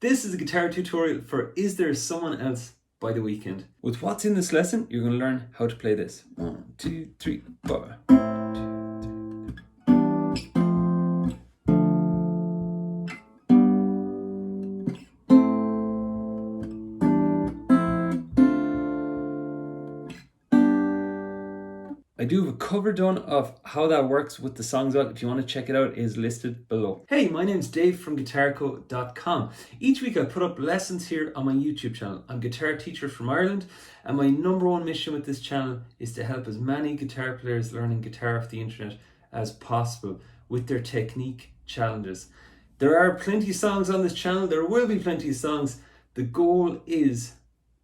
This is a guitar tutorial for Is There Someone Else by The Weeknd. With what's in this lesson, you're going to learn how to play this. 1, 2, 3, 4. I do have a cover done of how that works with the songs on. If you want to check it out, it is listed below. Hey, my name's Dave from guitarco.com. Each week I put up lessons here on my YouTube channel. I'm a guitar teacher from Ireland, and my number one mission with this channel is to help as many guitar players learning guitar off the internet as possible with their technique challenges. There are plenty of songs on this channel. There will be plenty of songs. The goal is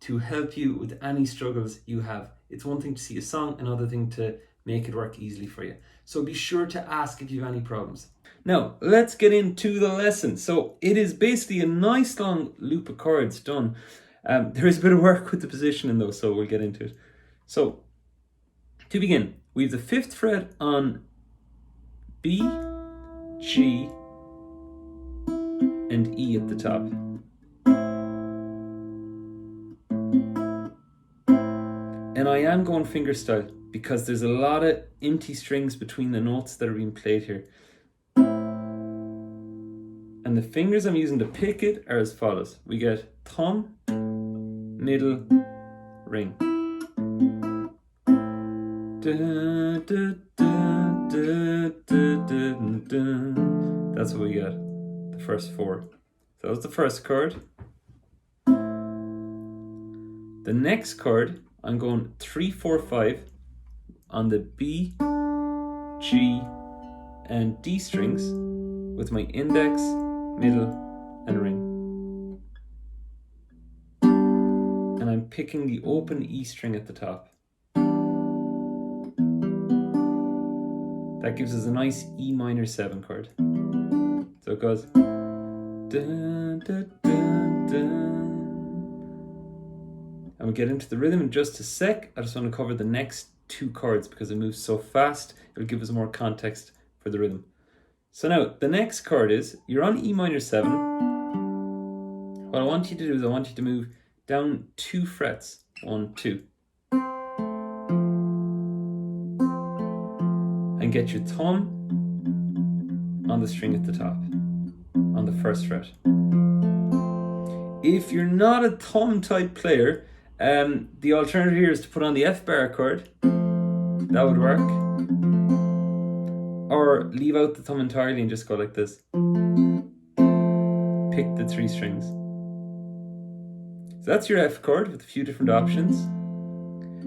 to help you with any struggles you have. It's one thing to see a song, another thing to make it work easily for you. So be sure to ask if you have any problems. Now, let's get into the lesson. So it is basically a nice long loop of chords done. There is a bit of work with the positioning though, so we'll get into it. So, to begin, we have the 5th fret on B, G, and E at the top. And I am going fingerstyle because there's a lot of empty strings between the notes that are being played here. And the fingers I'm using to pick it are as follows. We get thumb, middle, ring. That's what we get, the first 4. So that was the first chord. The next chord, I'm going 3, 4, 5 on the B, G, and D strings with my index, middle, and ring. And I'm picking the open E string at the top. That gives us a nice E minor 7 chord. So it goes dun, dun, dun, dun. And we'll get into the rhythm in just a sec. I just want to cover the next 2 chords because it moves so fast. It'll give us more context for the rhythm. So now, the next chord is, you're on E minor 7. What I want you to do is I want you to move down 2 frets. 1, 2. And get your thumb on the string at the top, on the 1st fret. If you're not a thumb type player, the alternative here is to put on the F bar chord. That would work. Or leave out the thumb entirely and just go like this. Pick the 3 strings. So that's your F chord with a few different options.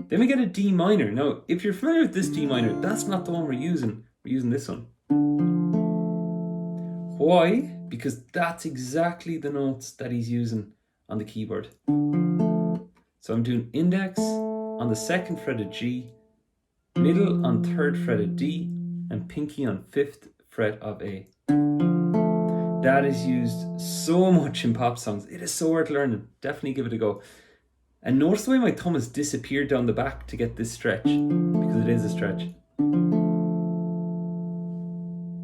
Then we get a D minor. Now, if you're familiar with this D minor, that's not the one we're using. We're using this one. Why? Because that's exactly the notes that he's using on the keyboard. So I'm doing index on the 2nd fret of G, middle on 3rd fret of D, and pinky on 5th fret of A. That is used so much in pop songs. It is so worth learning. Definitely give it a go. And notice the way my thumb has disappeared down the back to get this stretch, because it is a stretch.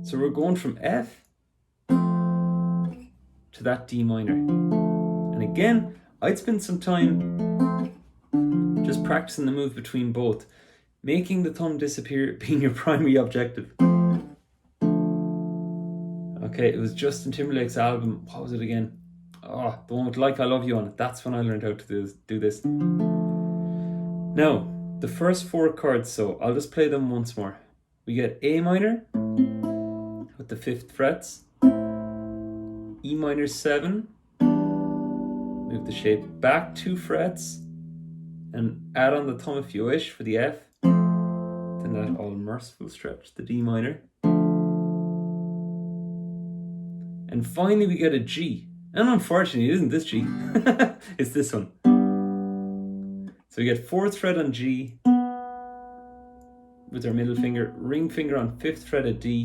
So we're going from F to that D minor. And again, I'd spend some time just practicing the move between both, making the thumb disappear being your primary objective. Okay, it was Justin Timberlake's album, what was it again? Oh, the one with Like I Love You on it. That's when I learned how to do this. Now, the first 4 chords, so I'll just play them once more. We get A minor with the 5th frets, E minor 7, move the shape back 2 frets, and add on the thumb if you wish for the F. Then that all merciful stretch, the D minor. And finally we get a G. And unfortunately, it isn't this G. It's this one. So we get 4th fret on G with our middle finger, ring finger on 5th fret of D,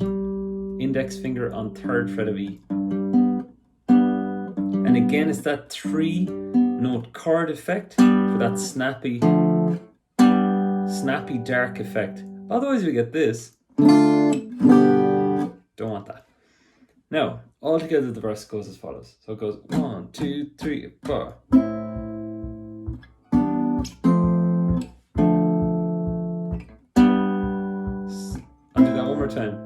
index finger on 3rd fret of E. And again, it's that 3-note chord effect for that snappy dark effect. Otherwise we get this. Don't want that. Now, Altogether, the verse goes as follows. So it goes 1, 2, 3, 4. I'll do that one more time.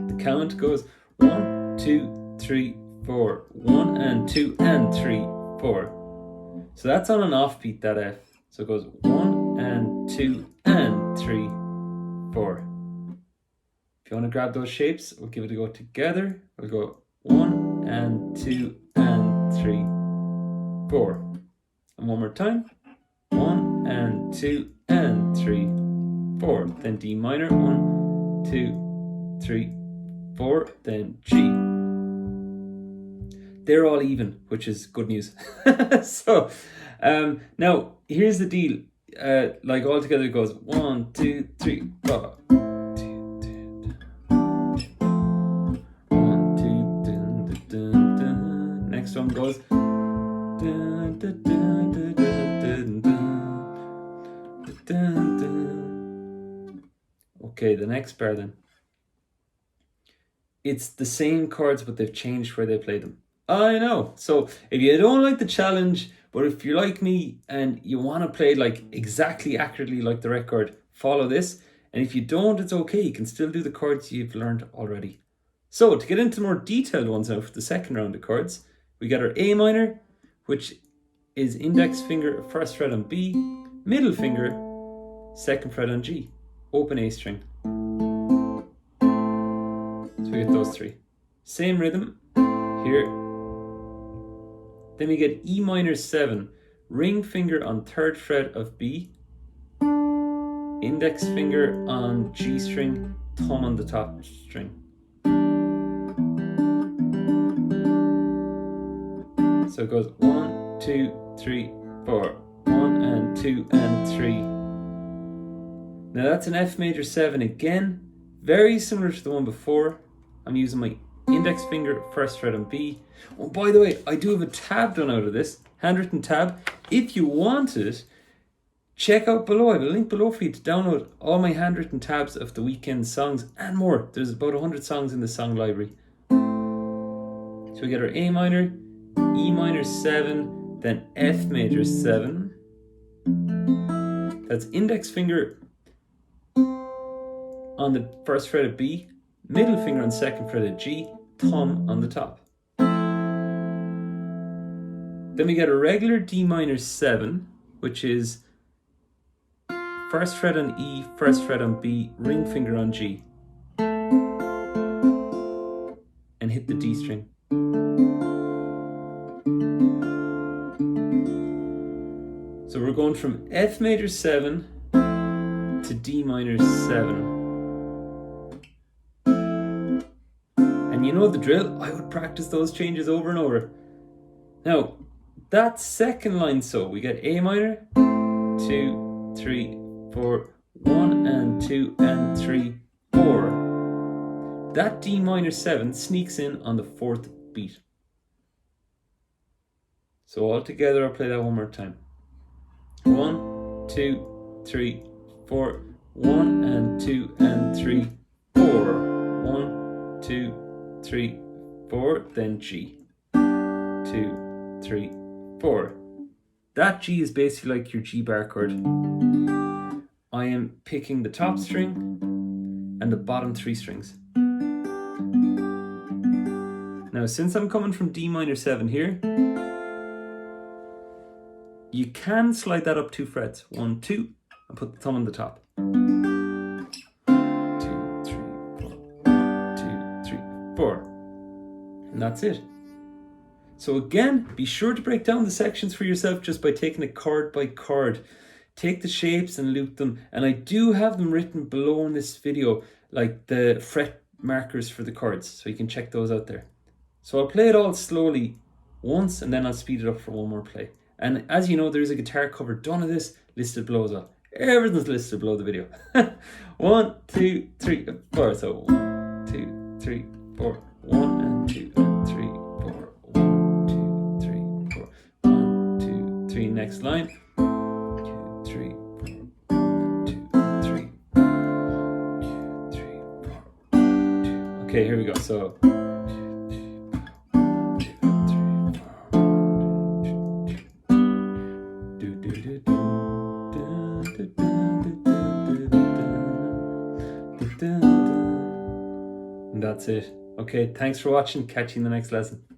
The count goes 1, 2, 3, 4. 1 and 2 and 3, 4. So that's on an offbeat, that F. So it goes 1 and 2 and 3, 4. If you want to grab those shapes, we'll give it a go together. We'll go 1 and 2 and 3, 4. And one more time. 1 and 2 and 3, 4. Then D minor. 1, 2, 3, 4. Then G. They're all even, which is good news. So now here's the deal. Like all together it goes 1, 2, 3, 4. 1, 2, dun, dun, dun, dun. Next one goes dun, dun, dun, dun, dun, dun, dun, dun. Okay, the next bar then. It's the same chords, but they've changed where they play them. I know. So if you don't like the challenge, but if you're like me and you want to play like exactly accurately like the record, follow this. And if you don't, it's okay. You can still do the chords you've learned already. So to get into more detailed ones now for the second round of chords, we got our A minor, which is index finger, first fret on B, middle finger, second fret on G, open A string. So we get those three. Same rhythm here. Then we get E minor 7, ring finger on third fret of B, index finger on G string, thumb on the top string. So it goes 1, 2, 3, 4. 1 and 2 and 3. Now that's an F major 7 again, very similar to the one before. I'm using my index finger, first fret on B. Oh, by the way, I do have a tab done out of this, handwritten tab. If you want it, check out below. I have a link below for you to download all my handwritten tabs of the Weeknd songs and more. There's about 100 songs in the song library. So we get our A minor, E minor 7, then F major 7. That's index finger on the first fret of B, middle finger on second fret of G, thumb on the top. Then we get a regular D minor 7, which is first fret on E, first fret on B, ring finger on G, and hit the D string. So we're going from F major 7 to D minor 7. And you know the drill, I would practice those changes over and over. Now, that second line, so we get A minor, 2, 3, 4, 1 and 2 and 3, 4. That D minor 7 sneaks in on the fourth beat. So all together, I'll play that one more time. 1, 2, 3, 4, 1 and 2 and 3, 4. 1, 2, 3, 4, then G. 2, 3, 4. That G is basically like your G bar chord. I am picking the top string and the bottom 3 strings. Now, since I'm coming from D minor 7 here, you can slide that up 2 frets. 1, 2, and put the thumb on the top. 2, 3, 4. 1, 2, 3, 4. And that's it. So again, be sure to break down the sections for yourself just by taking it chord by chord. Take the shapes and loop them. And I do have them written below in this video, like the fret markers for the chords. So you can check those out there. So I'll play it all slowly once and then I'll speed it up for one more play. And as you know, there's a guitar cover done of this listed below as well. Everything's listed below the video. 1, 2, 3, 4. So 1, 2, 3, 4. 1 and 2 and 3, 4. 1, 2, 3, 4. 1, 2, 3. Next line. 2, 3, 4. 2, 3, Okay, here we go. So. And that's it. Okay, thanks for watching. Catch you in the next lesson.